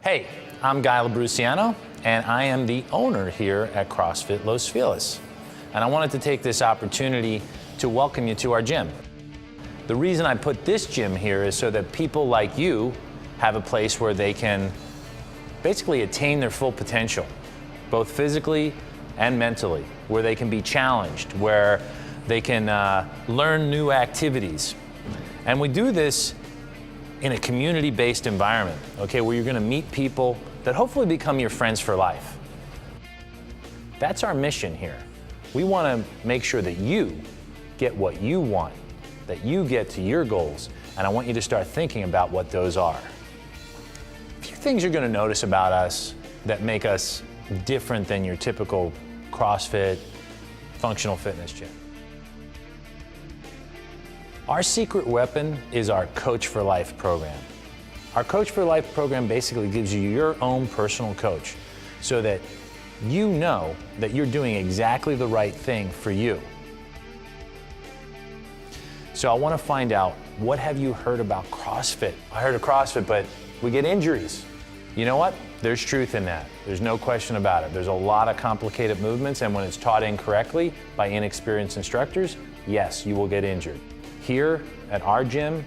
Hey, I'm Guy Labruciano, and I am the owner here at CrossFit Los Feliz. And I wanted to take this opportunity to welcome you to our gym. The reason I put this gym here is so that people like you have a place where they can basically attain their full potential, both physically and mentally, where they can be challenged, where they can learn new activities. And we do this in a community-based environment, okay, where you're gonna meet people that hopefully become your friends for life. That's our mission here. We wanna make sure that you get what you want, that you get to your goals, and I want you to start thinking about what those are. A few things you're gonna notice about us that make us different than your typical CrossFit functional fitness gym. Our secret weapon is our Coach for Life program. Our Coach for Life program basically gives you your own personal coach so that you know that you're doing exactly the right thing for you. So I want to find out, what have you heard about CrossFit? I heard of CrossFit, but we get injuries. You know what? There's truth in that. There's no question about it. There's a lot of complicated movements, and when it's taught incorrectly by inexperienced instructors, yes, you will get injured. Here at our gym,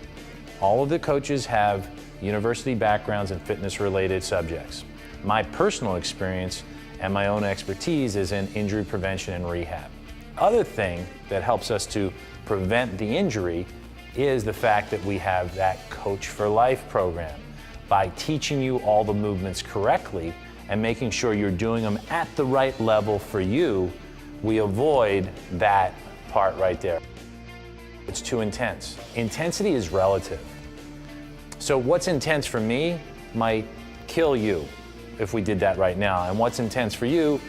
all of the coaches have university backgrounds in fitness-related subjects. My personal experience and my own expertise is in injury prevention and rehab. Other thing that helps us to prevent the injury is the fact that we have that Coach for Life program. By teaching you all the movements correctly and making sure you're doing them at the right level for you, we avoid that part right there. It's too intense. Intensity is relative. So what's intense for me might kill you if we did that right now, and what's intense for you,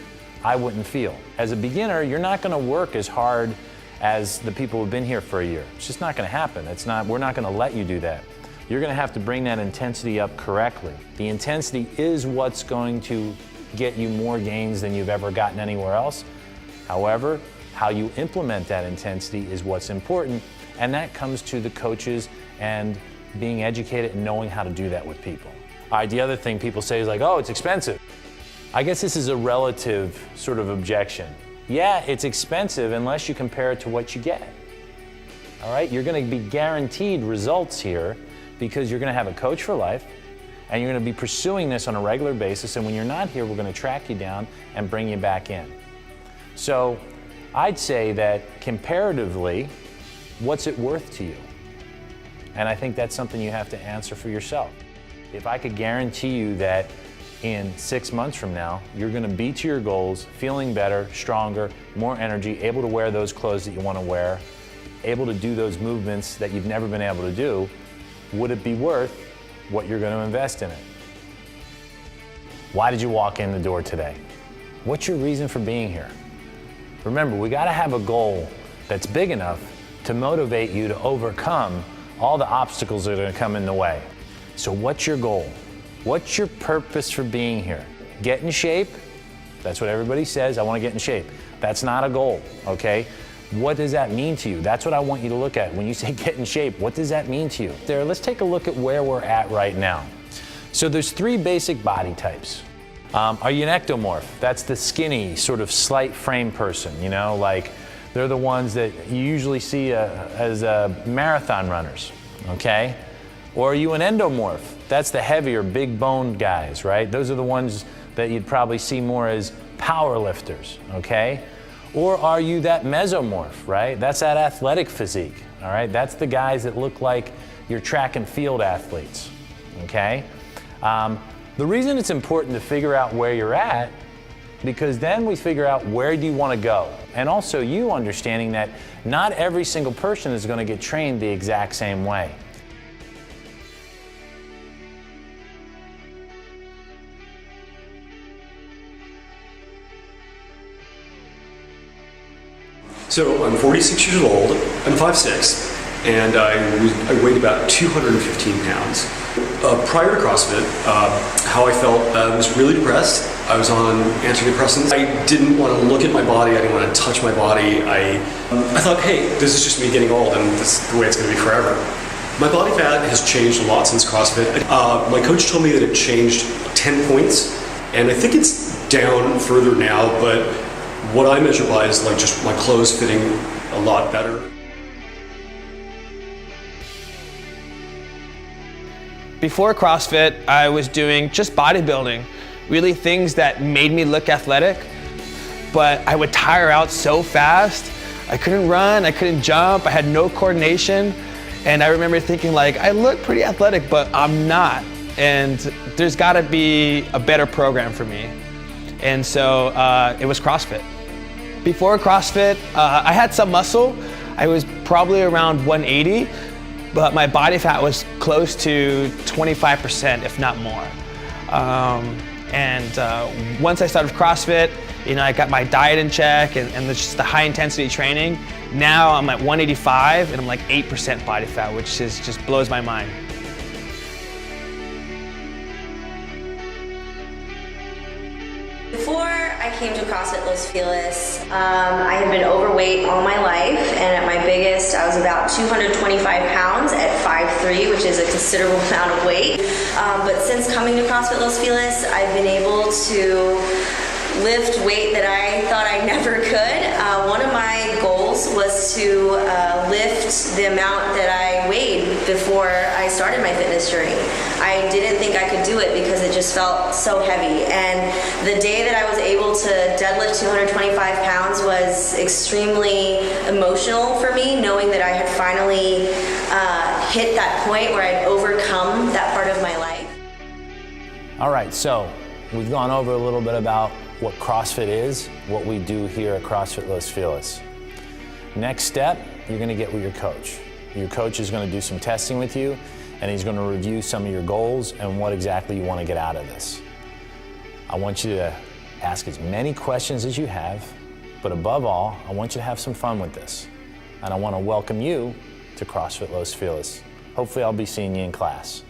I wouldn't feel. As a beginner, you're not gonna work as hard as the people who've been here for a year. It's just not gonna happen. We're not gonna let you do that. You're gonna have to bring that intensity up correctly. The intensity is what's going to get you more gains than you've ever gotten anywhere else. However, how you implement that intensity is what's important, and that comes to the coaches and being educated and knowing how to do that with people. All right, the other thing people say is like, oh, it's expensive. I guess this is a relative sort of objection. Yeah, it's expensive unless you compare it to what you get. All right, you're gonna be guaranteed results here because you're gonna have a Coach for Life, and you're gonna be pursuing this on a regular basis, and when you're not here, we're gonna track you down and bring you back in. So I'd say that comparatively, what's it worth to you? And I think that's something you have to answer for yourself. If I could guarantee you that in 6 months from now, you're gonna be to your goals, feeling better, stronger, more energy, able to wear those clothes that you wanna wear, able to do those movements that you've never been able to do, would it be worth what you're gonna invest in it? Why did you walk in the door today? What's your reason for being here? Remember, we gotta have a goal that's big enough to motivate you to overcome all the obstacles that are gonna come in the way. So what's your goal? What's your purpose for being here? Get in shape. That's what everybody says, I wanna get in shape. That's not a goal, okay? What does that mean to you? That's what I want you to look at. When you say get in shape, what does that mean to you? Let's take a look at where we're at right now. So there's 3 basic body types. Are you an ectomorph? That's the skinny, sort of slight frame person, you know, like they're the ones that you usually see as marathon runners, okay? Or are you an endomorph? That's the heavier, big boned guys, right? Those are the ones that you'd probably see more as power lifters, okay? Or are you that mesomorph, right? That's that athletic physique, all right? That's the guys that look like your track and field athletes, okay? The reason it's important to figure out where you're at, because then we figure out where do you want to go. And also you understanding that not every single person is going to get trained the exact same way. So I'm 46 years old, I'm 5'6", and I weighed about 215 pounds. Prior to CrossFit, how I felt, I was really depressed. I was on antidepressants. I didn't want to look at my body. I didn't want to touch my body. I thought, hey, this is just me getting old, and this is the way it's going to be forever. My body fat has changed a lot since CrossFit. My coach told me that it changed 10 points, and I think it's down further now, but what I measure by is like just my clothes fitting a lot better. Before CrossFit, I was doing just bodybuilding, really things that made me look athletic, but I would tire out so fast. I couldn't run, I couldn't jump, I had no coordination, and I remember thinking like, I look pretty athletic, but I'm not, and there's gotta be a better program for me. And so it was CrossFit. Before CrossFit, I had some muscle. I was probably around 180, but my body fat was close to 25%, if not more. Once I started CrossFit, I got my diet in check and just the high intensity training. Now I'm at 185 and I'm like 8% body fat, which just blows my mind. Before I came to CrossFit Feliz, I had been overweight all my life, and at my biggest I was about 225 pounds at 5'3", which is a considerable amount of weight. But since coming to CrossFit Feliz, I've been able to lift weight that I thought I never could. One of my goals was to lift the amount that I weighed before I started my fitness journey. I didn't think I could do it because it just felt so heavy. And the day that I was able to deadlift 225 pounds was extremely emotional for me, knowing that I had finally hit that point where I'd overcome that part of my life. All right, so we've gone over a little bit about what CrossFit is, what we do here at CrossFit Los Feliz. Next step, you're gonna get with your coach. Your coach is gonna do some testing with you, and he's gonna review some of your goals and what exactly you wanna get out of this. I want you to ask as many questions as you have, but above all, I want you to have some fun with this. And I wanna welcome you to CrossFit Los Feliz. Hopefully I'll be seeing you in class.